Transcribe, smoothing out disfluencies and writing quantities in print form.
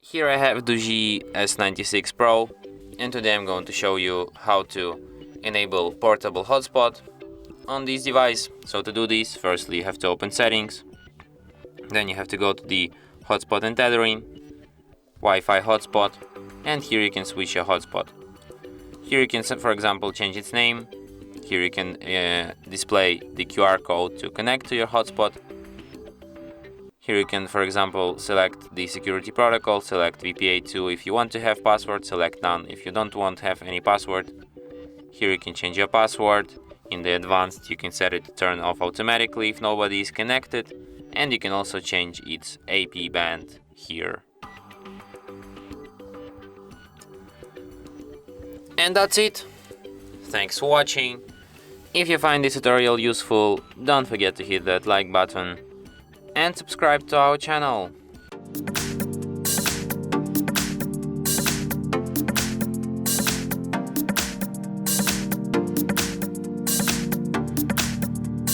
Here I have DOOGE S96 Pro, and today I'm going to show you how to enable portable hotspot on this device. So to do this, firstly you have to open settings, then you have to go to the hotspot and tethering, Wi-Fi hotspot, and here you can switch your hotspot. Here you can, for example, change its name. Here you can display the QR code to connect to your hotspot. Here you can, for example, select the security protocol, select VPA2 if you want to have password, select none if you don't want to have any password. Here you can change your password. In the advanced you can set it to turn off automatically if nobody is connected, and you can also change its AP band here. And that's it. Thanks for watching. If you find this tutorial useful, don't forget to hit that like button and subscribe to our channel.